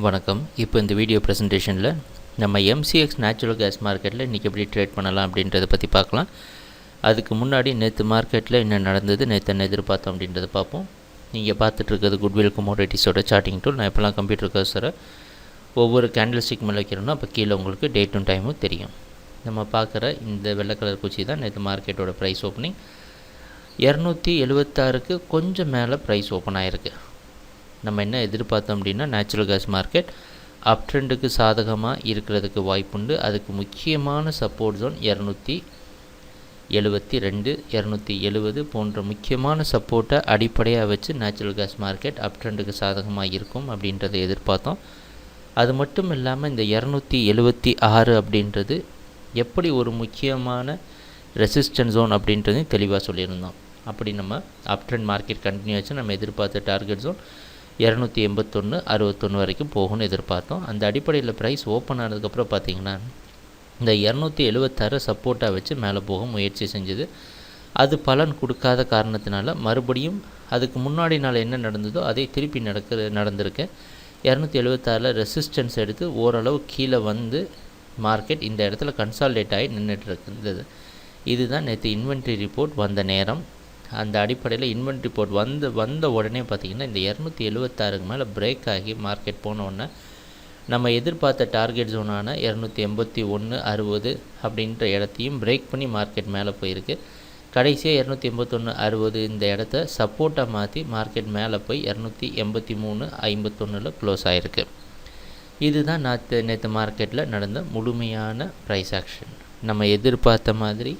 வணக்கம். இப்போ இந்த வீடியோ ப்ரெசன்டேஷனில் நம்ம எம்சிஎக்ஸ் நேச்சுரல் கேஸ் மார்க்கெட்டில் இன்றைக்கி எப்படி ட்ரேட் பண்ணலாம் அப்படின்றத பற்றி பார்க்கலாம். அதுக்கு முன்னாடி நேற்று மார்க்கெட்டில் என்ன நடந்தது, நேற்று என்ன எதிர்பார்த்தோம் அப்படின்றத பார்ப்போம். நீங்கள் பார்த்துட்ருக்கிறது குட்வில் கமோடிட்டிஸோட சார்ட்டிங் டூல். நான் இப்போலாம் கம்ப்யூட்டர் கர்சரை ஒவ்வொரு கேண்டில் ஸ்டிக் மேலே வைக்கிறோன்னா அப்போ கீழே உங்களுக்கு டேட்டும் டைமும் தெரியும். நம்ம பார்க்குற இந்த வெள்ளை கலர் குச்சி தான் நேற்று மார்க்கெட்டோட ப்ரைஸ் ஓப்பனிங். 276க்கு கொஞ்சம் மேலே ப்ரைஸ் ஓப்பன் ஆகிருக்கு. நம்ம என்ன எதிர்பார்த்தோம் அப்படின்னா நேச்சுரல் கேஸ் மார்க்கெட் அப் ட்ரெண்டுக்கு சாதகமாக இருக்கிறதுக்கு வாய்ப்புண்டு. அதுக்கு முக்கியமான சப்போர்ட் ஜோன் 272, 270 போன்ற முக்கியமான சப்போர்ட்டை அடிப்படையாக வச்சு நேச்சுரல் கேஸ் மார்க்கெட் அப் ட்ரெண்டுக்கு சாதகமாக இருக்கும் அப்படின்றத எதிர்பார்த்தோம். அது மட்டும் இல்லாமல் இந்த 276 அப்படின்றது எப்படி ஒரு முக்கியமான ரெசிஸ்டன்ஸ் ஜோன் அப்படின்றதையும் தெளிவாக சொல்லியிருந்தோம். அப்படி நம்ம அப் ட்ரெண்ட் மார்க்கெட் கண்டினியூ ஆச்சு. நம்ம எதிர்பார்த்த டார்கெட் ஜோன் 281, 61 வரைக்கும் போகும்னு எதிர்பார்த்தோம். அந்த அடிப்படையில் ப்ரைஸ் ஓப்பன் ஆனதுக்கப்புறம் பார்த்திங்கன்னா இந்த 276 சப்போர்ட்டாக வச்சு மேலே போக முயற்சி செஞ்சுது. அது பலன் கொடுக்காத காரணத்தினால மறுபடியும் அதுக்கு முன்னாடி நாள் என்ன நடந்ததோ அதே திருப்பி நடந்திருக்கு. 276 ரெசிஸ்டன்ஸ் எடுத்து ஓரளவு கீழே வந்து மார்க்கெட் இந்த இடத்துல கன்சால்டேட் ஆகி நின்றுட்டு இருந்தது. இதுதான் நேற்று இன்வென்ட்ரி ரிப்போர்ட் வந்த நேரம். அந்த அடிப்படையில் இன்வென்ட்ரி ரிப்போர்ட் வந்த உடனே பார்த்திங்கன்னா இந்த 276க்கு மேலே பிரேக் ஆகி மார்க்கெட் போனோடனே நம்ம எதிர்பார்த்த டார்கெட் ஜோனான 281, 60 அப்படின்ற இடத்தையும் பிரேக் பண்ணி மார்க்கெட் மேலே போயிருக்கு. கடைசியாக 281, 60 இந்த இடத்த சப்போர்ட்டாக மாற்றி மார்க்கெட் மேலே போய் 283, 51 க்ளோஸ் ஆகிருக்கு. இதுதான் நேற்று மார்க்கெட்டில் நடந்த முழுமையான ப்ரைஸ் ஆக்ஷன். நம்ம எதிர்பார்த்த மாதிரி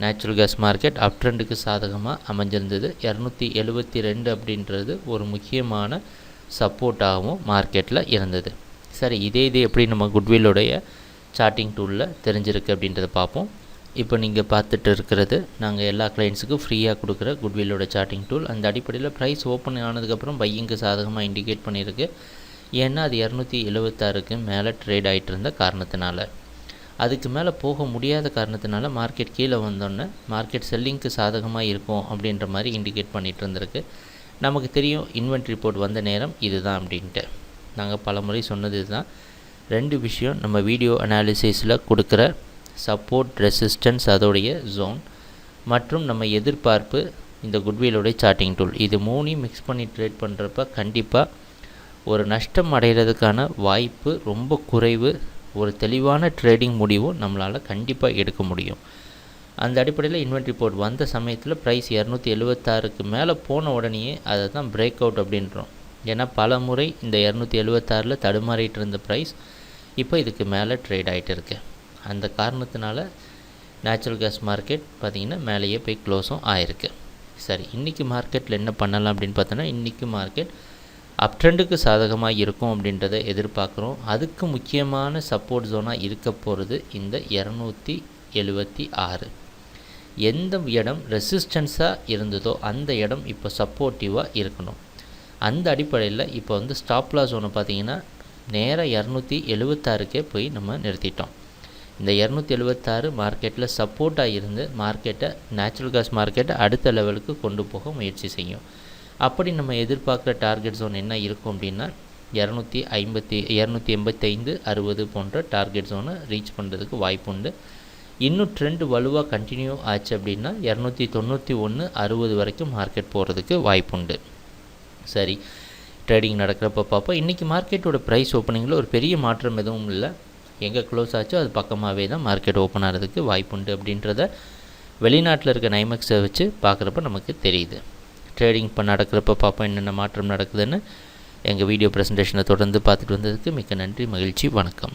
நேச்சுரல் கேஸ் மார்க்கெட் அப் ட்ரெண்டுக்கு சாதகமாக அமைஞ்சிருந்தது. 272 அப்படின்றது ஒரு முக்கியமான சப்போர்ட்டாகவும் மார்க்கெட்டில் இருந்தது. சரி, இதே எப்படி நம்ம குட்வில்லுடைய சார்ட்டிங் டூலில் தெரிஞ்சிருக்கு அப்படின்றத பார்ப்போம். இப்போ நீங்கள் பார்த்துட்டு இருக்கிறது நாங்கள் எல்லா கிளைண்ட்ஸுக்கும் ஃப்ரீயாக கொடுக்குற குட்வில்லோட சார்ட்டிங் டூல். அந்த அடிப்படையில் ப்ரைஸ் ஓப்பன் ஆனதுக்கப்புறம் பையிங்க்கு சாதகமாக இண்டிகேட் பண்ணியிருக்கு. ஏன்னா அது 276க்கு மேலே ட்ரேட் ஆகிட்டு இருந்த காரணத்தினால. அதுக்கு மேலே போக முடியாத காரணத்தினால மார்க்கெட் கீழே வந்தோன்னே மார்க்கெட் செல்லிங்க்கு சாதகமாக இருக்கும் அப்படின்ற மாதிரி இண்டிகேட் பண்ணிகிட்டு இருந்திருக்கு. நமக்கு தெரியும் இன்வென்ட்ரி ரிப்போர்ட் வந்த நேரம் இதுதான் அப்படின்ட்டு. நாங்கள் பல முறை சொன்னது இதுதான். 2 விஷயம் நம்ம வீடியோ அனாலிசிஸில் கொடுக்குற சப்போர்ட், ரெசிஸ்டன்ஸ் அதோடைய ஜோன் மற்றும் நம்ம எதிர்பார்ப்பு இந்த குட்வில்லோடைய சார்ட்டிங் டூல், இது 3 மிக்ஸ் பண்ணி ட்ரேட் பண்ணுறப்ப கண்டிப்பாக ஒரு நஷ்டம் அடைகிறதுக்கான வாய்ப்பு ரொம்ப குறைவு. ஒரு தெளிவான ட்ரேடிங் முடிவும் நம்மளால் கண்டிப்பாக எடுக்க முடியும். அந்த அடிப்படையில் இன்வென்ட்ரி ரிப்போர்ட் வந்த சமயத்தில் ப்ரைஸ் 276க்கு மேலே போன உடனேயே அதை தான் பிரேக் அவுட் அப்படின்றோம். ஏன்னா பல முறை இந்த 276 தடுமாறிட்டு இருந்த ப்ரைஸ் இப்போ இதுக்கு மேலே ட்ரேட் ஆகிட்டு இருக்கு. அந்த காரணத்தினால நேச்சுரல் கேஸ் மார்க்கெட் பார்த்திங்கன்னா மேலேயே போய் க்ளோஸும் ஆயிருக்கு. சரி, இன்றைக்கி மார்க்கெட்டில் என்ன பண்ணலாம் அப்படின்னு பார்த்தோன்னா இன்றைக்கி மார்க்கெட் அப் ட்ரெண்டுக்கு சாதகமாக இருக்கும் அப்படின்றத எதிர்பார்க்குறோம். அதுக்கு முக்கியமான சப்போர்ட் ஜோனாக இருக்க போகிறது இந்த 276. எந்த இடம் ரெசிஸ்டன்ஸாக இருந்ததோ அந்த இடம் இப்போ சப்போர்ட்டிவாக இருக்கணும். அந்த அடிப்படையில் இப்போ வந்து ஸ்டாப்லாஸ் ஜோனை பார்த்திங்கன்னா நேராக 276க்கே போய் நம்ம நிறுத்திட்டோம். இந்த 276 மார்க்கெட்டில் சப்போர்ட்டாக இருந்து மார்க்கெட்டை நேச்சுரல் கேஸ் மார்க்கெட்டை அடுத்த லெவலுக்கு கொண்டு போக முயற்சி செய்யும். அப்படி நம்ம எதிர்பார்க்குற டார்கெட் ஜோன் என்ன இருக்கும் அப்படின்னா 285, 60 போன்ற டார்கெட் ஜோனை ரீச் பண்ணுறதுக்கு வாய்ப்புண்டு. இன்னும் ட்ரெண்ட் வலுவாக கண்டினியூ ஆச்சு அப்படின்னா 291, 60 வரைக்கும் மார்க்கெட் போகிறதுக்கு வாய்ப்புண்டு. சரி, ட்ரேடிங் நடக்கிறப்ப பார்ப்போம். இன்றைக்கி மார்க்கெட்டோட ப்ரைஸ் ஓப்பனிங்கில் ஒரு பெரிய மாற்றம் எதுவும் இல்லை. எங்கே க்ளோஸ் ஆச்சோ அது பக்கமாகவே தான் மார்க்கெட் ஓப்பன் ஆகிறதுக்கு வாய்ப்புண்டு அப்படின்றத வெளிநாட்டில் இருக்க நைமெக்ஸை வச்சு பார்க்குறப்ப நமக்கு தெரியுது. ட்ரேடிங் இப்போ நடக்கிறப்ப பார்ப்போம் என்னென்ன மாற்றம் நடக்குதுன்னு. எங்கள் வீடியோ ப்ரெசன்டேஷனை தொடர்ந்து பார்த்துட்டு வந்ததுக்கு மிக்க நன்றி, மகிழ்ச்சி, வணக்கம்.